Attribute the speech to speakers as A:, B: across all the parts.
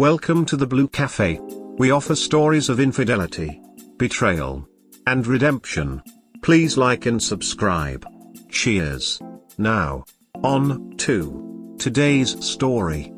A: Welcome to the Blue Cafe. We offer stories of infidelity, betrayal, and redemption. Please like and subscribe. Cheers. Now, on to today's story.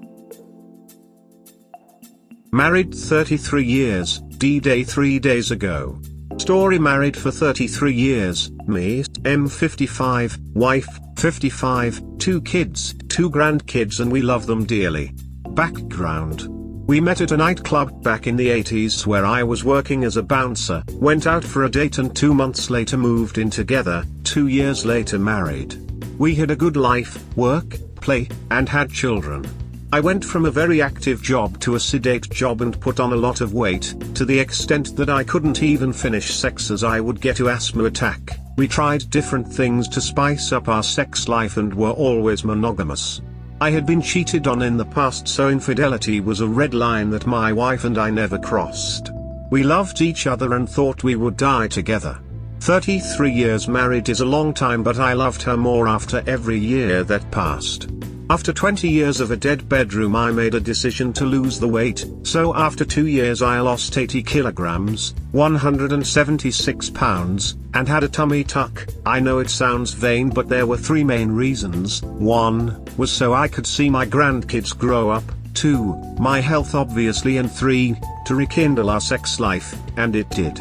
A: Married 33 years, D-Day 3 days ago. Story: married for 33 years, me, M 55, wife, 55, 2 kids, 2 grandkids, and we love them dearly. Background: we met at a nightclub back in the 80s where I was working as a bouncer, went out for a date and 2 months later moved in together, 2 years later married. We had a good life, work, play, and had children. I went from a very active job to a sedate job and put on a lot of weight, to the extent that I couldn't even finish sex as I would get an asthma attack. We tried different things to spice up our sex life and were always monogamous. I had been cheated on in the past, so infidelity was a red line that my wife and I never crossed. We loved each other and thought we would die together. 33 years married is a long time, but I loved her more after every year that passed. After 20 years of a dead bedroom, I made a decision to lose the weight, so after 2 years I lost 80 kilograms, 176 pounds, and had a tummy tuck. I know it sounds vain, but there were 3 main reasons. 1 was so I could see my grandkids grow up, 2, my health obviously, and 3, to rekindle our sex life, and it did.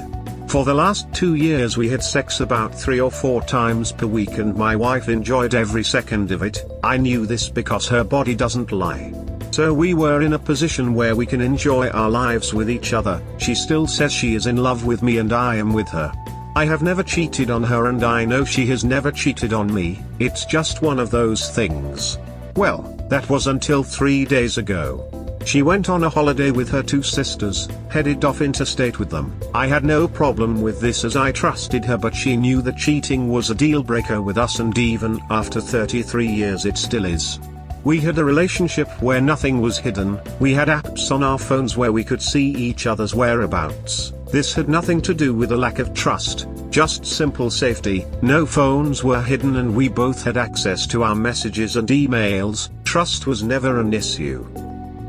A: For the last 2 years we had sex about 3 or 4 times per week, and my wife enjoyed every second of it. I knew this because her body doesn't lie. So we were in a position where we can enjoy our lives with each other. She still says she is in love with me and I am with her. I have never cheated on her and I know she has never cheated on me. It's just one of those things. Well, that was until 3 days ago. She went on a holiday with her 2 sisters, headed off interstate with them. I had no problem with this as I trusted her, but she knew that cheating was a deal breaker with us, and even after 33 years it still is. We had a relationship where nothing was hidden. We had apps on our phones where we could see each other's whereabouts. This had nothing to do with a lack of trust, just simple safety. No phones were hidden and we both had access to our messages and emails. Trust was never an issue.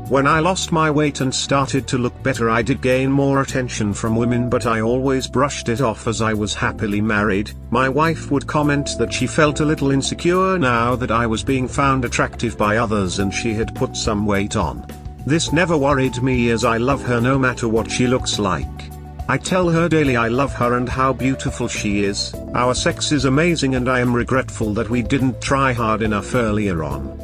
A: When I lost my weight and started to look better, I did gain more attention from women, but I always brushed it off as I was happily married. My wife would comment that she felt a little insecure now that I was being found attractive by others and she had put some weight on. This never worried me as I love her no matter what she looks like. I tell her daily I love her and how beautiful she is. Our sex is amazing and I am regretful that we didn't try hard enough earlier on.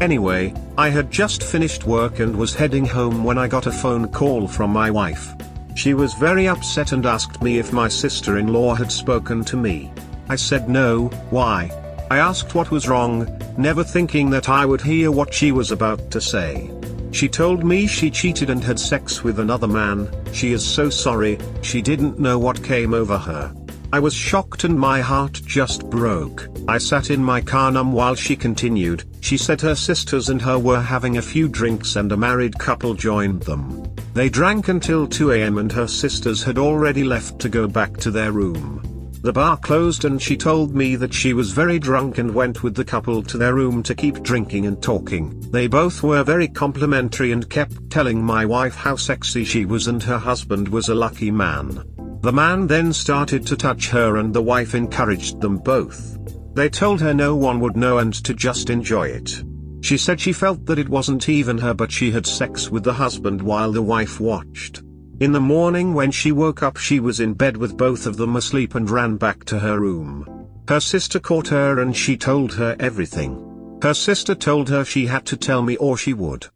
A: Anyway, I had just finished work and was heading home when I got a phone call from my wife. She was very upset and asked me if my sister-in-law had spoken to me. I said no. Why? I asked what was wrong, never thinking that I would hear what she was about to say. She told me she cheated and had sex with another man. She is so sorry, she didn't know what came over her. I was shocked and my heart just broke. I sat in my car numb while she continued. She said her sisters and her were having a few drinks and a married couple joined them. They drank until 2 a.m. and her sisters had already left to go back to their room. The bar closed and she told me that she was very drunk and went with the couple to their room to keep drinking and talking. They both were very complimentary and kept telling my wife how sexy she was and her husband was a lucky man. The man then started to touch her and the wife encouraged them both. They told her no one would know and to just enjoy it. She said she felt that it wasn't even her, but she had sex with the husband while the wife watched. In the morning when she woke up, she was in bed with both of them asleep and ran back to her room. Her sister caught her and she told her everything. Her sister told her she had to tell me or she would.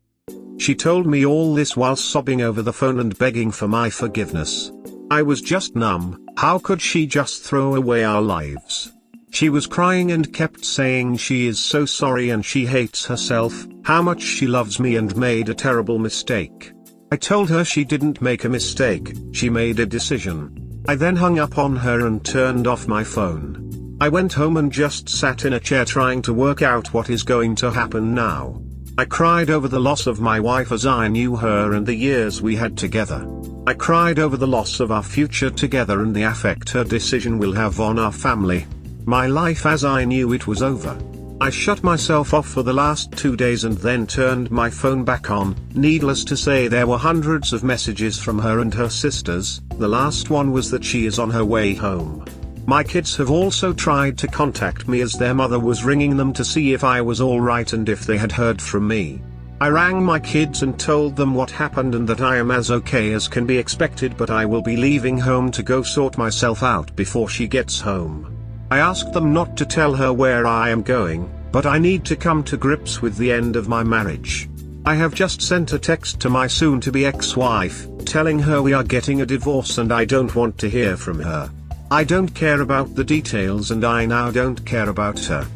A: She told me all this while sobbing over the phone and begging for my forgiveness. I was just numb. How could she just throw away our lives? She was crying and kept saying she is so sorry and she hates herself, how much she loves me and made a terrible mistake. I told her she didn't make a mistake, she made a decision. I then hung up on her and turned off my phone. I went home and just sat in a chair trying to work out what is going to happen now. I cried over the loss of my wife as I knew her and the years we had together. I cried over the loss of our future together and the effect her decision will have on our family. My life as I knew it was over. I shut myself off for the last 2 days and then turned my phone back on. Needless to say, there were hundreds of messages from her and her sisters. The last one was that she is on her way home. My kids have also tried to contact me as their mother was ringing them to see if I was alright and if they had heard from me. I rang my kids and told them what happened and that I am as okay as can be expected, but I will be leaving home to go sort myself out before she gets home. I asked them not to tell her where I am going, but I need to come to grips with the end of my marriage. I have just sent a text to my soon-to-be ex-wife, telling her we are getting a divorce and I don't want to hear from her. I don't care about the details and I now don't care about her.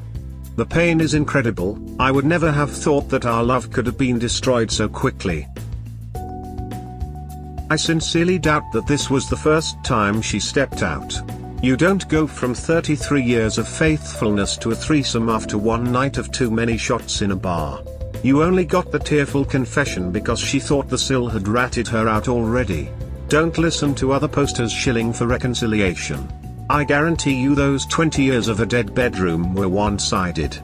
A: The pain is incredible. I would never have thought that our love could have been destroyed so quickly. I sincerely doubt that this was the first time she stepped out. You don't go from 33 years of faithfulness to a threesome after one night of too many shots in a bar. You only got the tearful confession because she thought the sill had ratted her out already. Don't listen to other posters shilling for reconciliation. I guarantee you those 20 years of a dead bedroom were one-sided.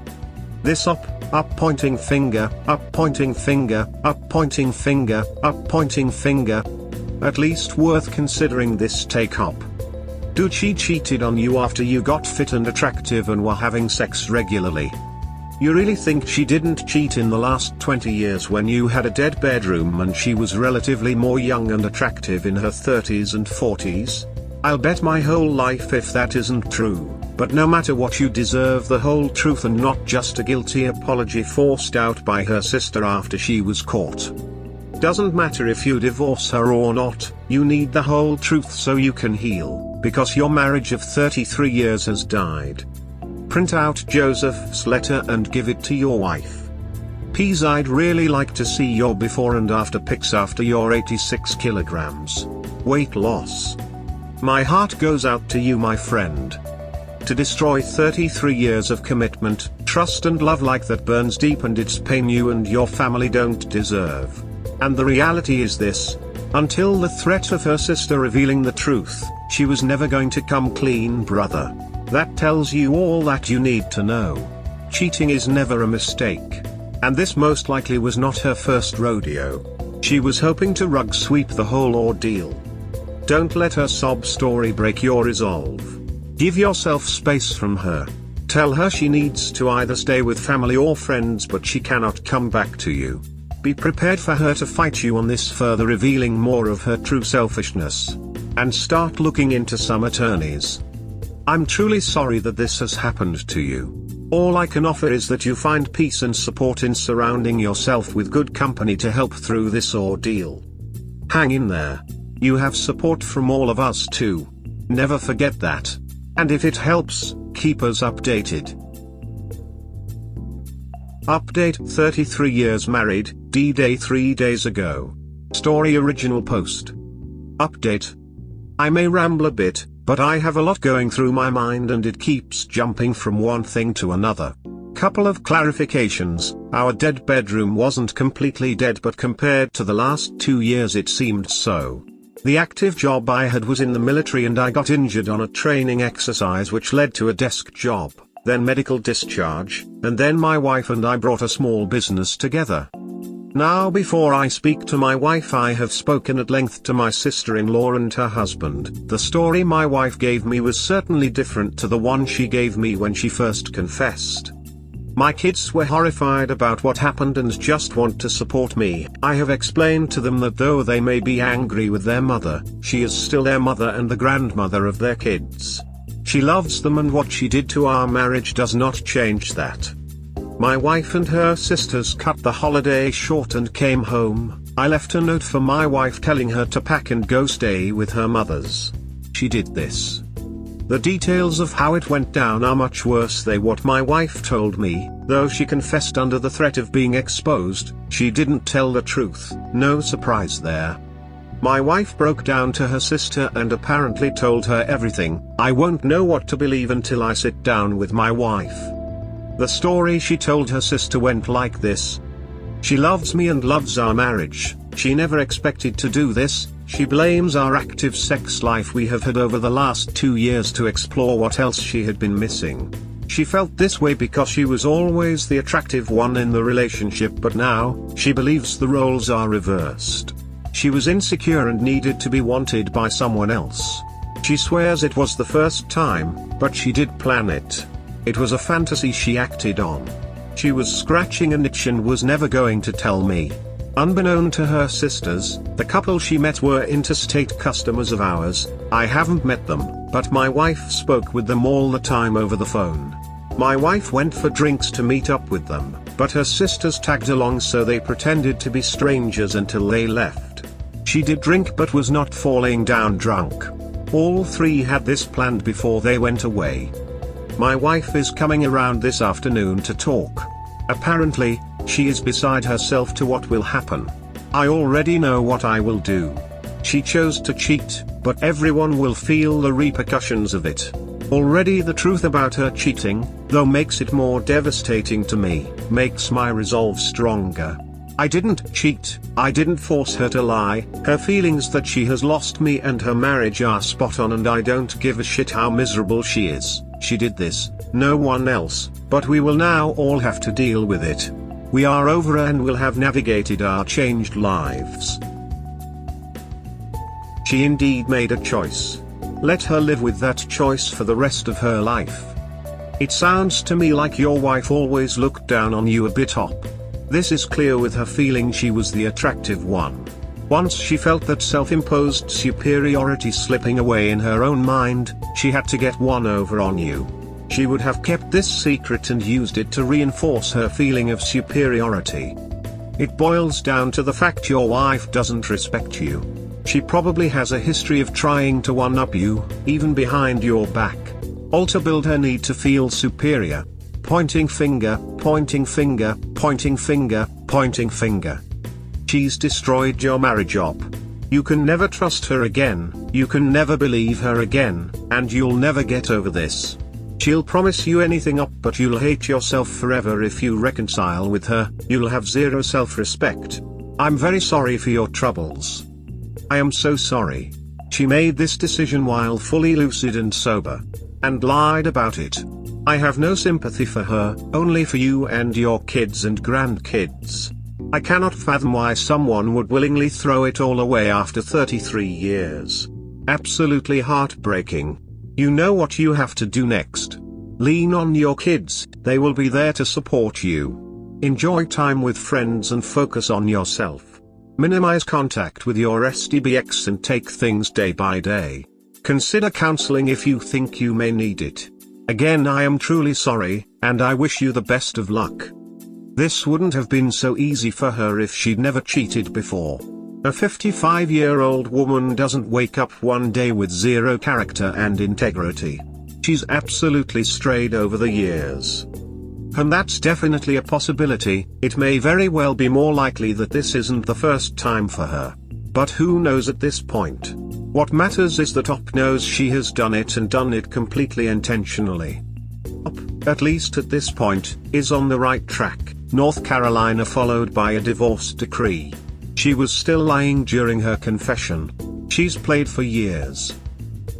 A: This up pointing finger, up pointing finger, up pointing finger, up pointing finger. At least worth considering this take-up. Dude, she cheated on you after you got fit and attractive and were having sex regularly. You really think she didn't cheat in the last 20 years when you had a dead bedroom and she was relatively more young and attractive in her 30s and 40s? I'll bet my whole life if that isn't true, but no matter what, you deserve the whole truth and not just a guilty apology forced out by her sister after she was caught. Doesn't matter if you divorce her or not, you need the whole truth so you can heal, because your marriage of 33 years has died. Print out Joseph's letter and give it to your wife. Please, I'd really like to see your before and after pics after your 86 kilograms weight loss. My heart goes out to you, my friend. To destroy 33 years of commitment, trust and love like that burns deep, and it's pain you and your family don't deserve. And the reality is this: until the threat of her sister revealing the truth, she was never going to come clean, brother. That tells you all that you need to know. Cheating is never a mistake. And this most likely was not her first rodeo. She was hoping to rug sweep the whole ordeal. Don't let her sob story break your resolve. Give yourself space from her. Tell her she needs to either stay with family or friends, but she cannot come back to you. Be prepared for her to fight you on this, further revealing more of her true selfishness. And start looking into some attorneys. I'm truly sorry that this has happened to you. All I can offer is that you find peace and support in surrounding yourself with good company to help through this ordeal. Hang in there. You have support from all of us too. Never forget that. And if it helps, keep us updated. Update: 33 years married, D-Day 3 days ago. Story original post. Update. I may ramble a bit, but I have a lot going through my mind and it keeps jumping from one thing to another. Couple of clarifications: our dead bedroom wasn't completely dead, but compared to the last 2 years it seemed so. The active job I had was in the military and I got injured on a training exercise which led to a desk job, then medical discharge, and then my wife and I brought a small business together. Now, before I speak to my wife, I have spoken at length to my sister-in-law and her husband. The story my wife gave me was certainly different to the one she gave me when she first confessed. My kids were horrified about what happened and just want to support me. I have explained to them that though they may be angry with their mother, she is still their mother and the grandmother of their kids. She loves them, and what she did to our marriage does not change that. My wife and her sisters cut the holiday short and came home. I left a note for my wife telling her to pack and go stay with her mothers. She did this. The details of how it went down are much worse than what my wife told me. Though she confessed under the threat of being exposed, she didn't tell the truth. No surprise there. My wife broke down to her sister and apparently told her everything. I won't know what to believe until I sit down with my wife. The story she told her sister went like this. She loves me and loves our marriage. She never expected to do this. She blames our active sex life we have had over the last 2 years to explore what else she had been missing. She felt this way because she was always the attractive one in the relationship, but now, she believes the roles are reversed. She was insecure and needed to be wanted by someone else. She swears it was the first time, but she did plan it. It was a fantasy she acted on. She was scratching an itch and was never going to tell me. Unbeknown to her sisters, the couple she met were interstate customers of ours. I haven't met them, but my wife spoke with them all the time over the phone. My wife went for drinks to meet up with them, but her sisters tagged along, so they pretended to be strangers until they left. She did drink but was not falling down drunk. All three had this planned before they went away. My wife is coming around this afternoon to talk. Apparently, she is beside herself to what will happen. I already know what I will do. She chose to cheat, but everyone will feel the repercussions of it. Already the truth about her cheating, though makes it more devastating to me, makes my resolve stronger. I didn't cheat, I didn't force her to lie. Her feelings that she has lost me and her marriage are spot on, and I don't give a shit how miserable she is. She did this, no one else, but we will now all have to deal with it. We are over and will have navigated our changed lives. She indeed made a choice. Let her live with that choice for the rest of her life. It sounds to me like your wife always looked down on you a bit up. This is clear with her feeling she was the attractive one. Once she felt that self-imposed superiority slipping away in her own mind, she had to get one over on you. She would have kept this secret and used it to reinforce her feeling of superiority. It boils down to the fact your wife doesn't respect you. She probably has a history of trying to one-up you, even behind your back. All to build her need to feel superior. Pointing finger, pointing finger, pointing finger, pointing finger. She's destroyed your marriage up. You can never trust her again, you can never believe her again, and you'll never get over this. She'll promise you anything up, but you'll hate yourself forever if you reconcile with her. You'll have zero self-respect. I'm very sorry for your troubles. I am so sorry. She made this decision while fully lucid and sober. And lied about it. I have no sympathy for her, only for you and your kids and grandkids. I cannot fathom why someone would willingly throw it all away after 33 years. Absolutely heartbreaking. You know what you have to do next. Lean on your kids, they will be there to support you. Enjoy time with friends and focus on yourself. Minimize contact with your SDBX and take things day by day. Consider counseling if you think you may need it. Again, I am truly sorry, and I wish you the best of luck. This wouldn't have been so easy for her if she'd never cheated before. A 55-year-old woman doesn't wake up one day with zero character and integrity. She's absolutely strayed over the years. And that's definitely a possibility. It may very well be more likely that this isn't the first time for her. But who knows at this point? What matters is that Op knows she has done it and done it completely intentionally. Op, at least at this point, is on the right track. North Carolina followed by a divorce decree. She was still lying during her confession. She's played for years.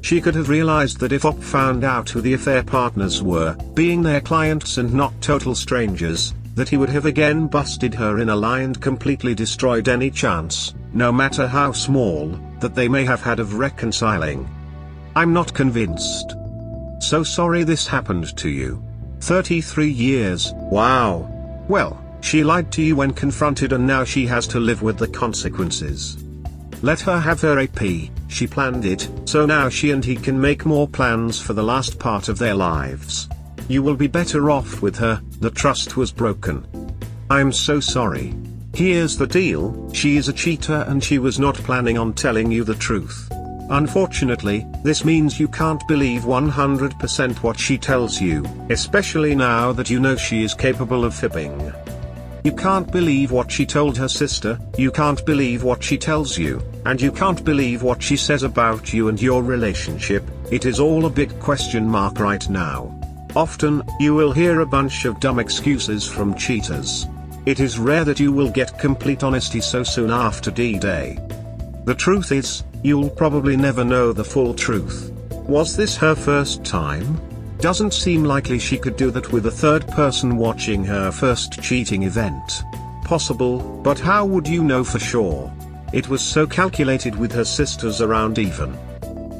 A: She could have realized that if Op found out who the affair partners were, being their clients and not total strangers, that he would have again busted her in a lie and completely destroyed any chance, no matter how small, that they may have had of reconciling. I'm not convinced. So sorry this happened to you. 33 years, wow. Well, she lied to you when confronted and now she has to live with the consequences. Let her have her AP, she planned it, so now she and he can make more plans for the last part of their lives. You will be better off with her, the trust was broken. I'm so sorry. Here's the deal, she is a cheater and she was not planning on telling you the truth. Unfortunately, this means you can't believe 100% what she tells you, especially now that you know she is capable of fibbing. You can't believe what she told her sister, you can't believe what she tells you, and you can't believe what she says about you and your relationship. It is all a big question mark right now. Often, you will hear a bunch of dumb excuses from cheaters. It is rare that you will get complete honesty so soon after D-Day. The truth is, you'll probably never know the full truth. Was this her first time? Doesn't seem likely she could do that with a third person watching her first cheating event. Possible, but how would you know for sure? It was so calculated with her sisters around even.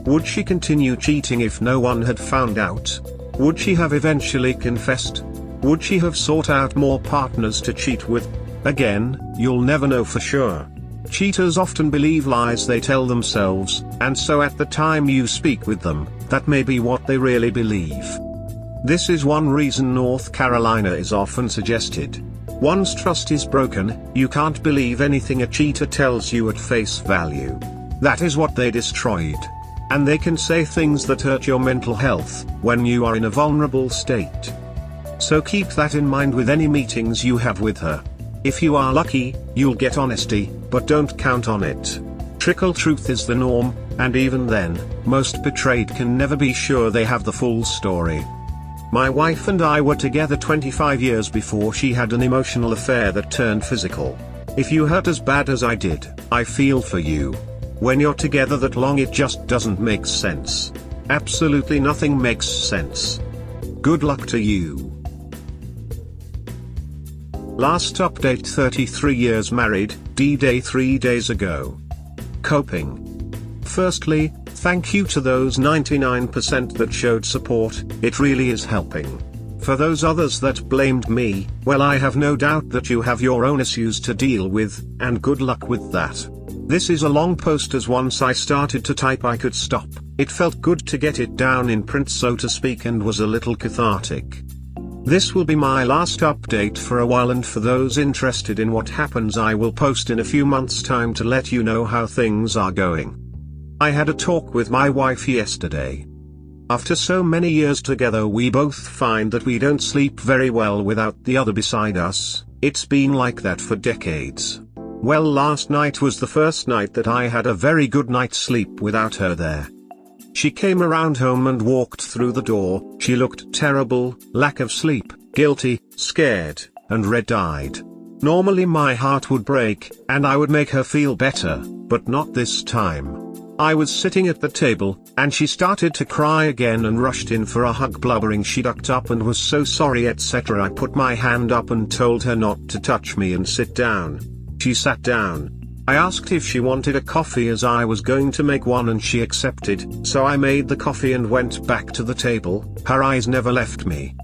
A: Would she continue cheating if no one had found out? Would she have eventually confessed? Would she have sought out more partners to cheat with? Again, you'll never know for sure. Cheaters often believe lies they tell themselves, and so at the time you speak with them, that may be what they really believe. This is one reason North Carolina is often suggested. Once trust is broken, you can't believe anything a cheater tells you at face value. That is what they destroyed. And they can say things that hurt your mental health, when you are in a vulnerable state. So keep that in mind with any meetings you have with her. If you are lucky, you'll get honesty, but don't count on it. Trickle truth is the norm, and even then, most betrayed can never be sure they have the full story. My wife and I were together 25 years before she had an emotional affair that turned physical. If you hurt as bad as I did, I feel for you. When you're together that long it just doesn't make sense. Absolutely nothing makes sense. Good luck to you. Last update 33 years married, D-Day 3 days ago. Coping. Firstly, thank you to those 99% that showed support, it really is helping. For those others that blamed me, well, I have no doubt that you have your own issues to deal with, and good luck with that. This is a long post as once I started to type I could stop. It felt good to get it down in print so to speak and was a little cathartic. This will be my last update for a while, and for those interested in what happens I will post in a few months' time to let you know how things are going. I had a talk with my wife yesterday. After so many years together we both find that we don't sleep very well without the other beside us. It's been like that for decades. Well, last night was the first night that I had a very good night's sleep without her there. She came around home and walked through the door. She looked terrible, lack of sleep, guilty, scared, and red-eyed. Normally my heart would break, and I would make her feel better, but not this time. I was sitting at the table, and she started to cry again and rushed in for a hug, blubbering she ducked up and was so sorry etc. I put my hand up and told her not to touch me and sit down. She sat down. I asked if she wanted a coffee as I was going to make one and she accepted, so I made the coffee and went back to the table. Her eyes never left me.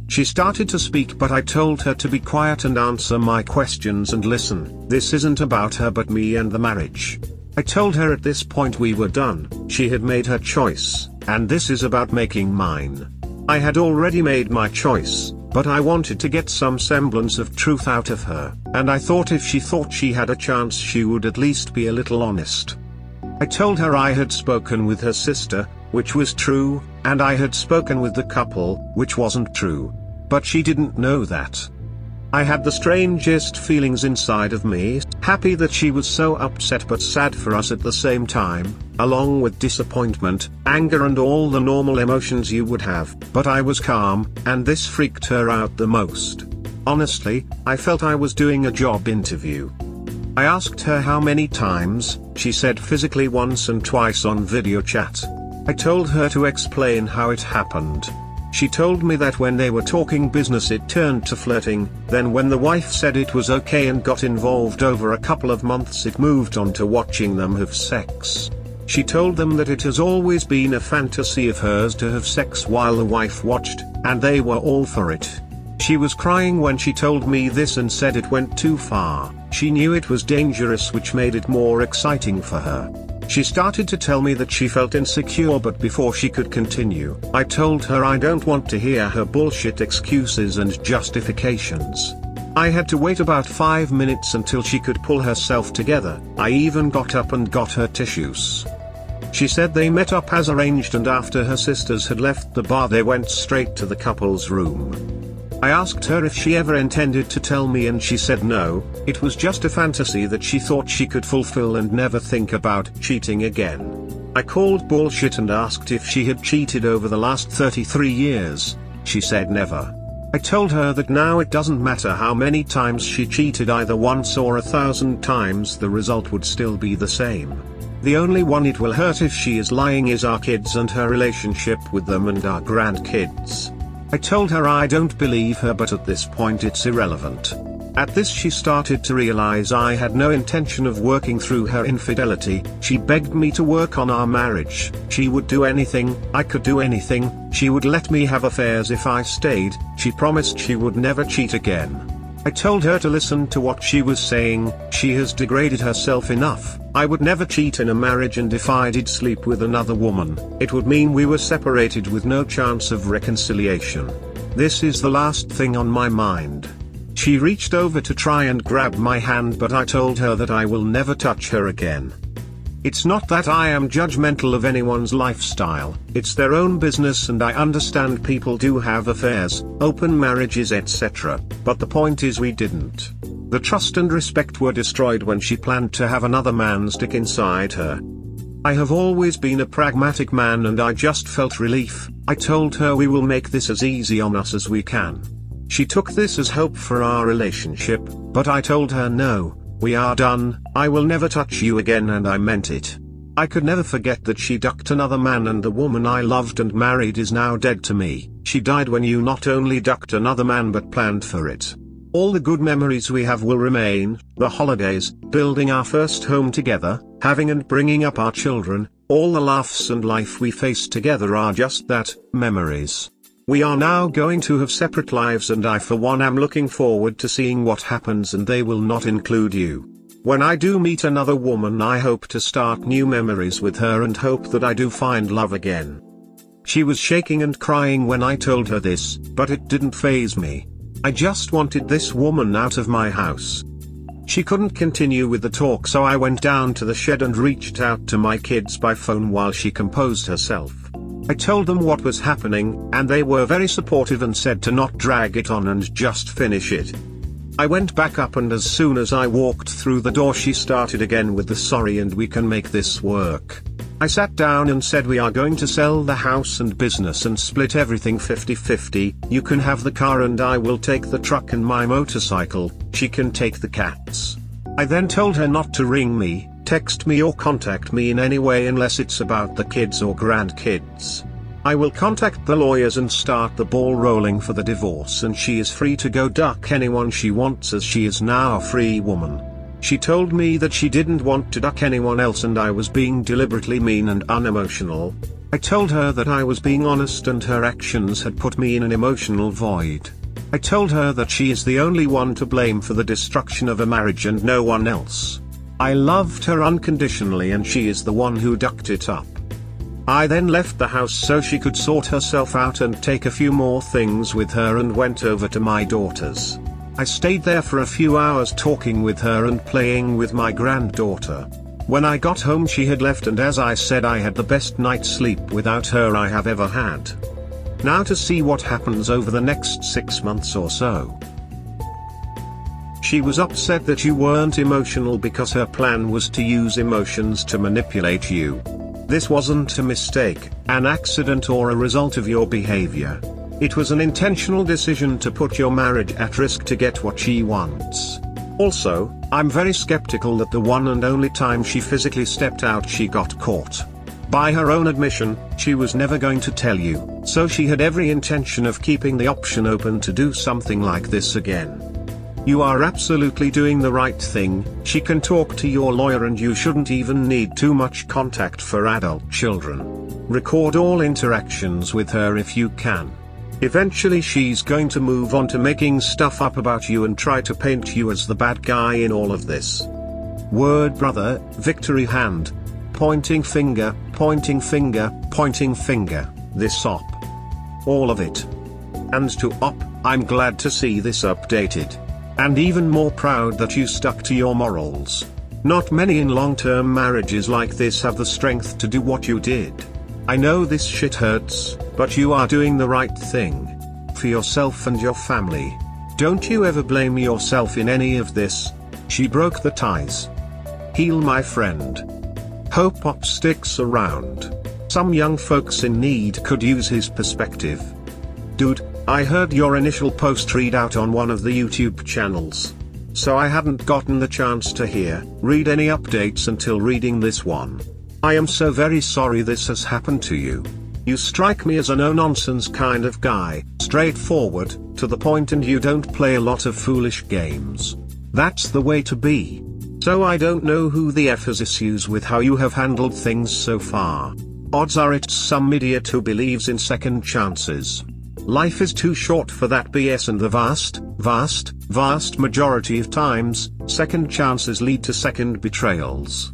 A: She started to speak but I told her to be quiet and answer my questions and listen. This isn't about her but me and the marriage. I told her at this point we were done, she had made her choice, and this is about making mine. I had already made my choice, but I wanted to get some semblance of truth out of her, and I thought if she thought she had a chance she would at least be a little honest. I told her I had spoken with her sister, which was true, and I had spoken with the couple, which wasn't true. But she didn't know that. I had the strangest feelings inside of me, happy that she was so upset but sad for us at the same time, along with disappointment, anger and all the normal emotions you would have, but I was calm, and this freaked her out the most. Honestly, I felt I was doing a job interview. I asked her how many times, she said physically once and twice on video chat. I told her to explain how it happened. She told me that when they were talking business it turned to flirting, then when the wife said it was okay and got involved over a couple of months it moved on to watching them have sex. She told them that it has always been a fantasy of hers to have sex while the wife watched, and they were all for it. She was crying when she told me this and said it went too far. She knew it was dangerous, which made it more exciting for her. She started to tell me that she felt insecure, but before she could continue, I told her I don't want to hear her bullshit excuses and justifications. I had to wait about 5 minutes until she could pull herself together. I even got up and got her tissues. She said they met up as arranged, and after her sisters had left the bar they went straight to the couple's room. I asked her if she ever intended to tell me and she said no, it was just a fantasy that she thought she could fulfill and never think about cheating again. I called bullshit and asked if she had cheated over the last 33 years. She said never. I told her that now it doesn't matter how many times she cheated, either once or 1,000 times, the result would still be the same. The only one it will hurt if she is lying is our kids and her relationship with them and our grandkids. I told her I don't believe her, but at this point it's irrelevant. At this she started to realize I had no intention of working through her infidelity. She begged me to work on our marriage. She would do anything, I could do anything. She would let me have affairs if I stayed. She promised she would never cheat again. I told her to listen to what she was saying. She has degraded herself enough. I would never cheat in a marriage, and if I did sleep with another woman, it would mean we were separated with no chance of reconciliation. This is the last thing on my mind. She reached over to try and grab my hand, but I told her that I will never touch her again. It's not that I am judgmental of anyone's lifestyle, it's their own business, and I understand people do have affairs, open marriages, etc. But the point is we didn't. The trust and respect were destroyed when she planned to have another man's dick inside her. I have always been a pragmatic man, and I just felt relief. I told her we will make this as easy on us as we can. She took this as hope for our relationship, but I told her no, we are done, I will never touch you again, and I meant it. I could never forget that she ducked another man, and the woman I loved and married is now dead to me. She died when you not only ducked another man but planned for it. All the good memories we have will remain, the holidays, building our first home together, having and bringing up our children, all the laughs and life we faced together are just that, memories. We are now going to have separate lives, and I for one am looking forward to seeing what happens, and they will not include you. When I do meet another woman, I hope to start new memories with her and hope that I do find love again. She was shaking and crying when I told her this, but it didn't faze me. I just wanted this woman out of my house. She couldn't continue with the talk, so I went down to the shed and reached out to my kids by phone while she composed herself. I told them what was happening, and they were very supportive and said to not drag it on and just finish it. I went back up, and as soon as I walked through the door she started again with the sorry and we can make this work. I sat down and said we are going to sell the house and business and split everything 50-50, you can have the car and I will take the truck and my motorcycle, she can take the cats. I then told her not to ring me, text me or contact me in any way unless it's about the kids or grandkids. I will contact the lawyers and start the ball rolling for the divorce, and she is free to go duck anyone she wants as she is now a free woman. She told me that she didn't want to duck anyone else and I was being deliberately mean and unemotional. I told her that I was being honest and her actions had put me in an emotional void. I told her that she is the only one to blame for the destruction of a marriage and no one else. I loved her unconditionally and she is the one who ducked it up. I then left the house so she could sort herself out and take a few more things with her and went over to my daughter's. I stayed there for a few hours talking with her and playing with my granddaughter. When I got home she had left, and as I said, I had the best night's sleep without her I have ever had. Now to see what happens over the next 6 months or so. She was upset that you weren't emotional because her plan was to use emotions to manipulate you. This wasn't a mistake, an accident or a result of your behavior. It was an intentional decision to put your marriage at risk to get what she wants. Also, I'm very skeptical that the one and only time she physically stepped out she got caught. By her own admission, she was never going to tell you, so she had every intention of keeping the option open to do something like this again. You are absolutely doing the right thing. She can talk to your lawyer and you shouldn't even need too much contact for adult children. Record all interactions with her if you can. Eventually she's going to move on to making stuff up about you and try to paint you as the bad guy in all of this. Word brother, victory hand. Pointing finger, pointing finger, pointing finger, this op. All of it. And to op, I'm glad to see this updated. And even more proud that you stuck to your morals. Not many in long-term marriages like this have the strength to do what you did. I know this shit hurts, but you are doing the right thing. For yourself and your family. Don't you ever blame yourself in any of this. She broke the ties. Heal, my friend. Hope Pop sticks around. Some young folks in need could use his perspective. Dude, I heard your initial post read out on one of the YouTube channels. so I hadn't gotten the chance to read any updates until reading this one. I am so very sorry this has happened to you. You strike me as a no-nonsense kind of guy, straightforward, to the point, and you don't play a lot of foolish games. That's the way to be. So I don't know who the F has issues with how you have handled things so far. Odds are it's some idiot who believes in second chances. Life is too short for that BS, and the vast majority of times, second chances lead to second betrayals.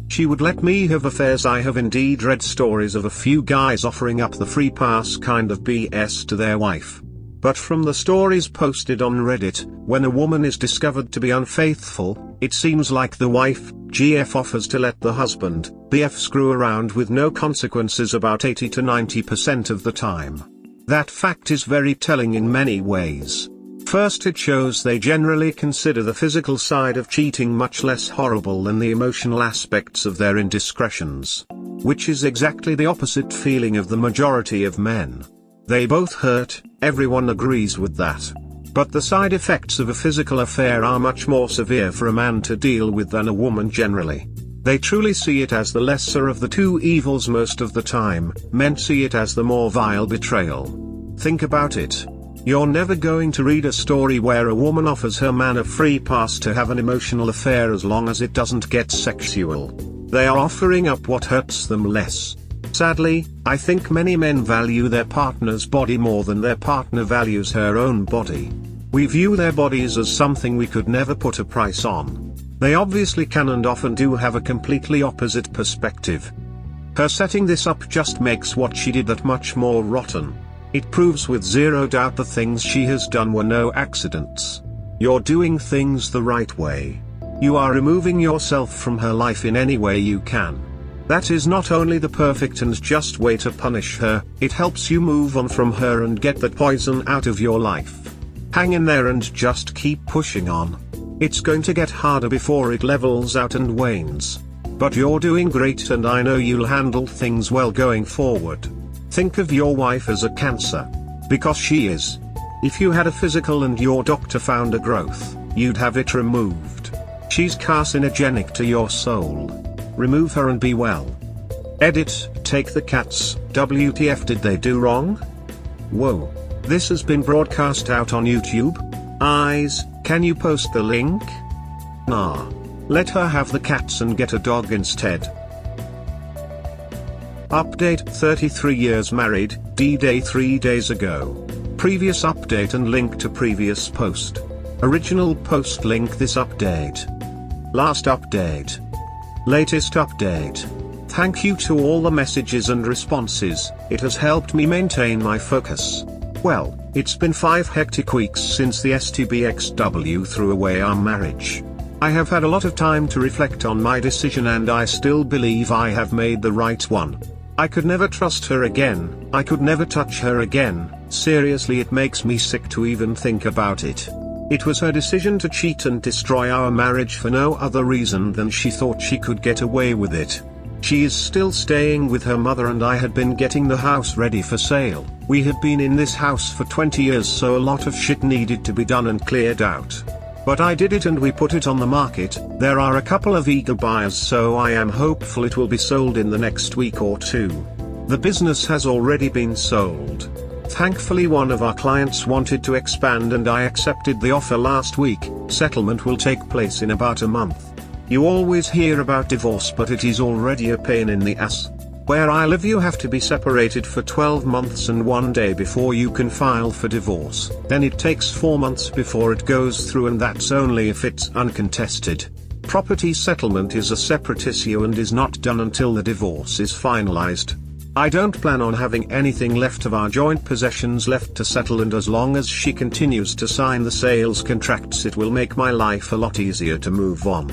A: She would let me have affairs. I have indeed read stories of a few guys offering up the free pass kind of BS to their wife. But from the stories posted on Reddit, when a woman is discovered to be unfaithful, it seems like the wife, GF, offers to let the husband, BF, screw around with no consequences about 80 to 90% of the time. That fact is very telling in many ways. First, it shows they generally consider the physical side of cheating much less horrible than the emotional aspects of their indiscretions. Which is exactly the opposite feeling of the majority of men. They both hurt, everyone agrees with that. But the side effects of a physical affair are much more severe for a man to deal with than a woman generally. They truly see it as the lesser of the two evils most of the time. Men see it as the more vile betrayal. Think about it. You're never going to read a story where a woman offers her man a free pass to have an emotional affair as long as it doesn't get sexual. They are offering up what hurts them less. Sadly, I think many men value their partner's body more than their partner values her own body. We view their bodies as something we could never put a price on. They obviously can and often do have a completely opposite perspective. Her setting this up just makes what she did that much more rotten. It proves with zero doubt the things she has done were no accidents. You're doing things the right way. You are removing yourself from her life in any way you can. That is not only the perfect and just way to punish her, it helps you move on from her and get that poison out of your life. Hang in there and just keep pushing on. It's going to get harder before it levels out and wanes. But you're doing great, and I know you'll handle things well going forward. Think of your wife as a cancer. Because she is. If you had a physical and your doctor found a growth, you'd have it removed. She's carcinogenic to your soul. Remove her and be well. Edit, take the cats. WTF did they do wrong? Whoa. This has been broadcast out on YouTube? Eyes, can you post the link? Nah. Let her have the cats and get a dog instead. Update, 33 years married, D-Day 3 days ago. Previous update and link to previous post. Original post link this update. Last update. Latest update. Thank you to all the messages and responses, it has helped me maintain my focus. Well, it's been 5 hectic weeks since the STBXW threw away our marriage. I have had a lot of time to reflect on my decision, and I still believe I have made the right one. I could never trust her again, I could never touch her again. Seriously, it makes me sick to even think about it. It was her decision to cheat and destroy our marriage for no other reason than she thought she could get away with it. She is still staying with her mother, and I had been getting the house ready for sale. We had been in this house for 20 years, so a lot of shit needed to be done and cleared out. But I did it and we put it on the market. There are a couple of eager buyers, so I am hopeful it will be sold in the next week or two. The business has already been sold. Thankfully, one of our clients wanted to expand and I accepted the offer last week. Settlement will take place in about a month. You always hear about divorce, but it is already a pain in the ass. Where I live, you have to be separated for 12 months and 1 day before you can file for divorce. Then it takes 4 months before it goes through, and that's only if it's uncontested. Property settlement is a separate issue and is not done until the divorce is finalized. I don't plan on having anything left of our joint possessions left to settle, and as long as she continues to sign the sales contracts, it will make my life a lot easier to move on.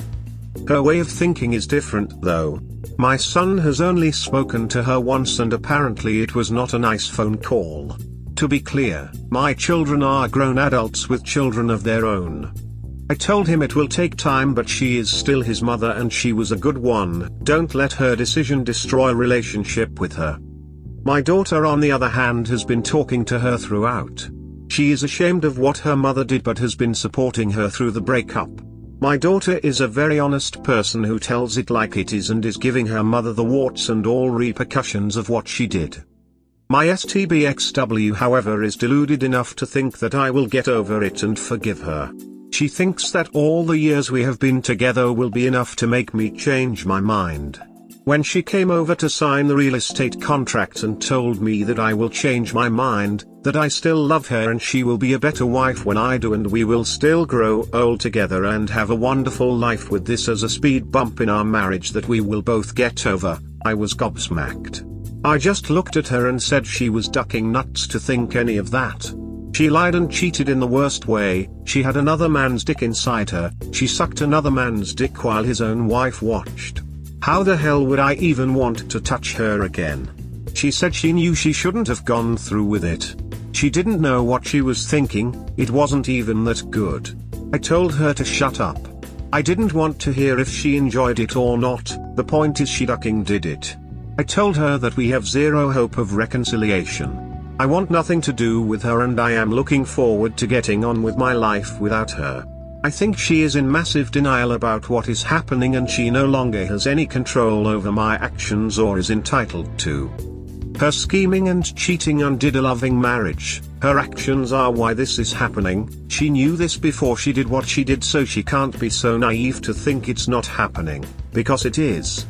A: Her way of thinking is different though. My son has only spoken to her once and apparently it was not a nice phone call. To be clear, my children are grown adults with children of their own. I told him it will take time, but she is still his mother and she was a good one. Don't let her decision destroy a relationship with her. My daughter, on the other hand, has been talking to her throughout. She is ashamed of what her mother did but has been supporting her through the breakup. My daughter is a very honest person who tells it like it is and is giving her mother the warts and all repercussions of what she did. My STBXW however is deluded enough to think that I will get over it and forgive her. She thinks that all the years we have been together will be enough to make me change my mind. When she came over to sign the real estate contract and told me that I will change my mind, that I still love her and she will be a better wife when I do and we will still grow old together and have a wonderful life with this as a speed bump in our marriage that we will both get over, I was gobsmacked. I just looked at her and said she was ducking nuts to think any of that. She lied and cheated in the worst way. She had another man's dick inside her, she sucked another man's dick while his own wife watched. How the hell would I even want to touch her again? She said she knew she shouldn't have gone through with it. She didn't know what she was thinking, it wasn't even that good. I told her to shut up. I didn't want to hear if she enjoyed it or not, the point is she fucking did it. I told her that we have zero hope of reconciliation. I want nothing to do with her and I am looking forward to getting on with my life without her. I think she is in massive denial about what is happening and she no longer has any control over my actions or is entitled to. Her scheming and cheating undid a loving marriage. Her actions are why this is happening. She knew this before she did what she did, so she can't be so naive to think it's not happening, because it is.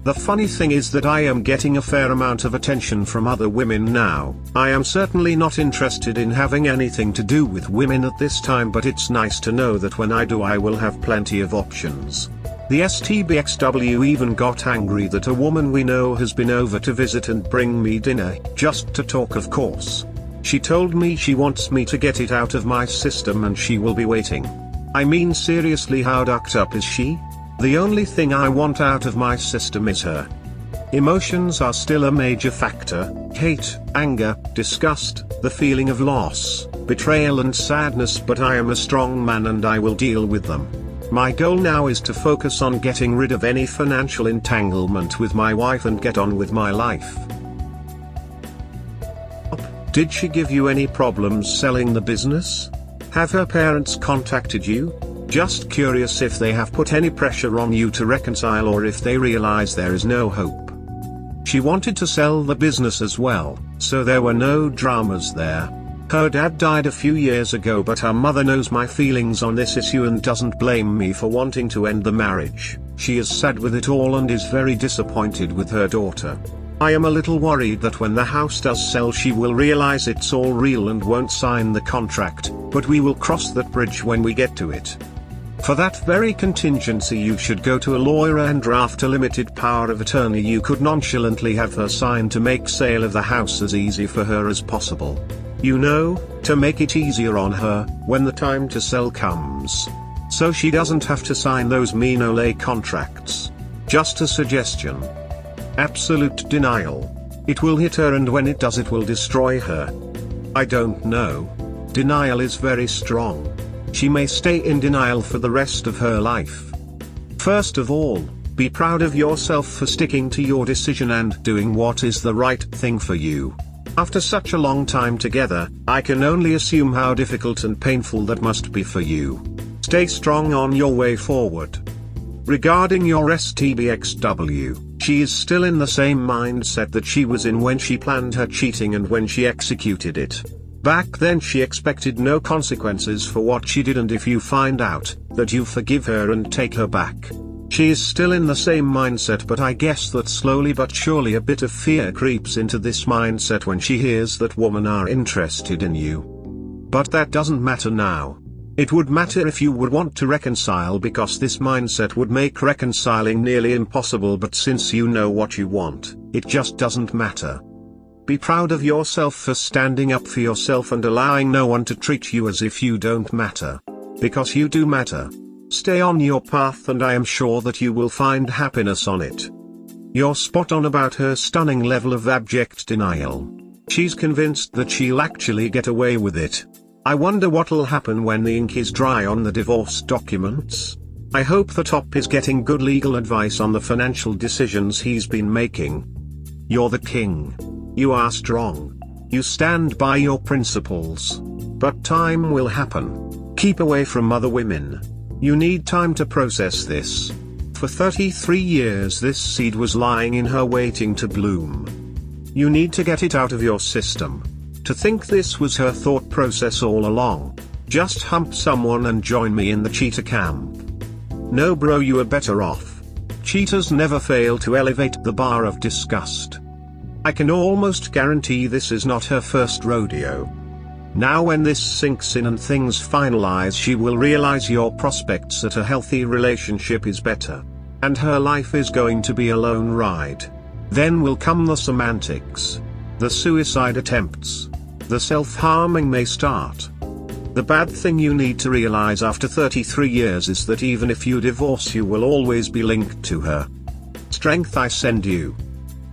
A: The funny thing is that I am getting a fair amount of attention from other women now. I am certainly not interested in having anything to do with women at this time, but it's nice to know that when I do I will have plenty of options. The STBXW even got angry that a woman we know has been over to visit and bring me dinner, just to talk of course. She told me she wants me to get it out of my system and she will be waiting. I mean seriously, how ducked up is she? The only thing I want out of my system is her. Emotions are still a major factor: hate, anger, disgust, the feeling of loss, betrayal and sadness, but I am a strong man and I will deal with them. My goal now is to focus on getting rid of any financial entanglement with my wife and get on with my life. Did she give you any problems selling the business? Have her parents contacted you? Just curious if they have put any pressure on you to reconcile or if they realize there is no hope. She wanted to sell the business as well, so there were no dramas there. Her dad died a few years ago, but her mother knows my feelings on this issue and doesn't blame me for wanting to end the marriage. She is sad with it all and is very disappointed with her daughter. I am a little worried that when the house does sell she will realize it's all real and won't sign the contract, but we will cross that bridge when we get to it. For that very contingency you should go to a lawyer and draft a limited power of attorney you could nonchalantly have her sign to make sale of the house as easy for her as possible. You know, to make it easier on her, when the time to sell comes. So she doesn't have to sign those mean-ole contracts. Just a suggestion. Absolute denial. It will hit her and when it does it will destroy her. I don't know. Denial is very strong. She may stay in denial for the rest of her life. First of all, be proud of yourself for sticking to your decision and doing what is the right thing for you. After such a long time together, I can only assume how difficult and painful that must be for you. Stay strong on your way forward. Regarding your STBXW, she is still in the same mindset that she was in when she planned her cheating and when she executed it. Back then she expected no consequences for what she did, and if you find out, that you forgive her and take her back. She is still in the same mindset, but I guess that slowly but surely a bit of fear creeps into this mindset when she hears that women are interested in you. But that doesn't matter now. It would matter if you would want to reconcile, because this mindset would make reconciling nearly impossible, but since you know what you want, it just doesn't matter. Be proud of yourself for standing up for yourself and allowing no one to treat you as if you don't matter. Because you do matter. Stay on your path and I am sure that you will find happiness on it. You're spot on about her stunning level of abject denial. She's convinced that she'll actually get away with it. I wonder what'll happen when the ink is dry on the divorce documents. I hope the top is getting good legal advice on the financial decisions he's been making. You're the king. You are strong. You stand by your principles. But time will happen. Keep away from other women. You need time to process this. For 33 years this seed was lying in her waiting to bloom. You need to get it out of your system. To think this was her thought process all along. Just hump someone and join me in the cheater camp. No bro, you are better off. Cheaters never fail to elevate the bar of disgust. I can almost guarantee this is not her first rodeo. Now when this sinks in and things finalize, she will realize your prospects at a healthy relationship is better. And her life is going to be a lone ride. Then will come the semantics. The suicide attempts. The self-harming may start. The bad thing you need to realize after 33 years is that even if you divorce you will always be linked to her. Strength I send you.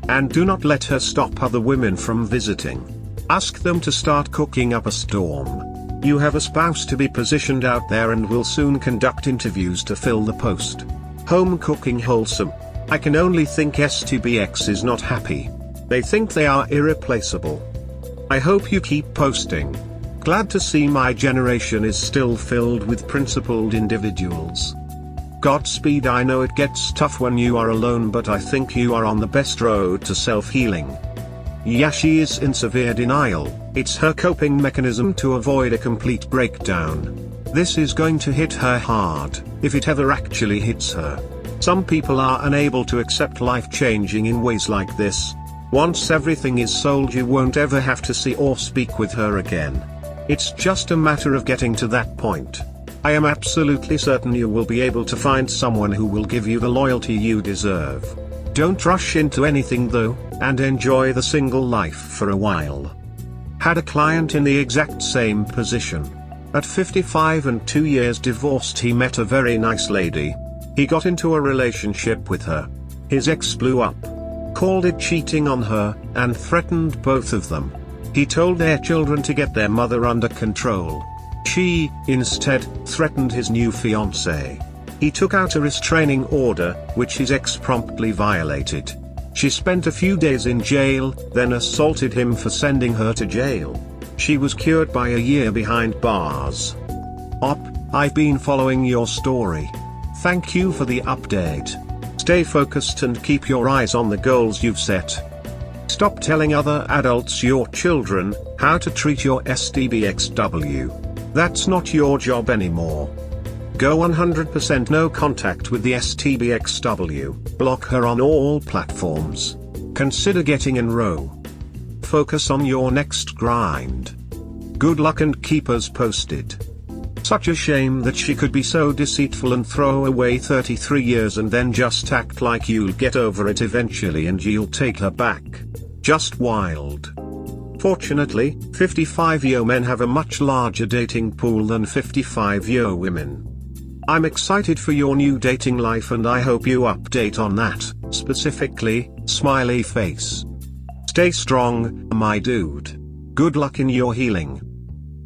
A: And do not let her stop other women from visiting. Ask them to start cooking up a storm. You have a spouse to be positioned out there and will soon conduct interviews to fill the post. Home cooking wholesome. I can only think STBX is not happy. They think they are irreplaceable. I hope you keep posting. Glad to see my generation is still filled with principled individuals. Godspeed. I know it gets tough when you are alone, but I think you are on the best road to self-healing. Yeah, she is in severe denial. It's her coping mechanism to avoid a complete breakdown. This is going to hit her hard, if it ever actually hits her. Some people are unable to accept life changing in ways like this. Once everything is sold, you won't ever have to see or speak with her again. It's just a matter of getting to that point. I am absolutely certain you will be able to find someone who will give you the loyalty you deserve. Don't rush into anything though, and enjoy the single life for a while. Had a client in the exact same position. At 55 and 2 years divorced, he met a very nice lady. He got into a relationship with her. His ex blew up, called it cheating on her, and threatened both of them. He told their children to get their mother under control. She, instead, threatened his new fiancée. He took out a restraining order, which his ex promptly violated. She spent a few days in jail, then assaulted him for sending her to jail. She was cured by a year behind bars. I've been following your story. Thank you for the update. Stay focused and keep your eyes on the goals you've set. Stop telling other adults, your children, how to treat your STBXW. That's not your job anymore. Go 100% no contact with the STBXW, block her on all platforms. Consider getting in row. Focus on your next grind. Good luck and keep us posted. Such a shame that she could be so deceitful and throw away 33 years and then just act like you'll get over it eventually and you'll take her back. Just wild. Fortunately, 55-year men have a much larger dating pool than 55-year women. I'm excited for your new dating life and I hope you update on that, specifically, smiley face. Stay strong, my dude. Good luck in your healing.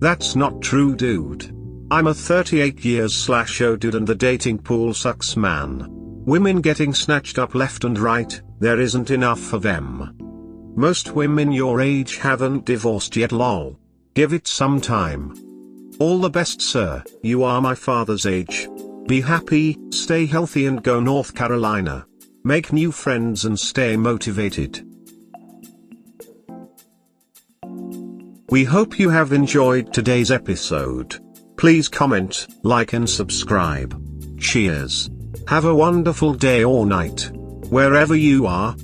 A: That's not true, dude. I'm a 38 years/old dude and the dating pool sucks, man. Women getting snatched up left and right, there isn't enough of them. Most women your age haven't divorced yet, lol. Give it some time. All the best, sir, you are my father's age. Be happy, stay healthy and go North Carolina. Make new friends and stay motivated. We hope you have enjoyed today's episode. Please comment, like and subscribe. Cheers. Have a wonderful day or night. Wherever you are.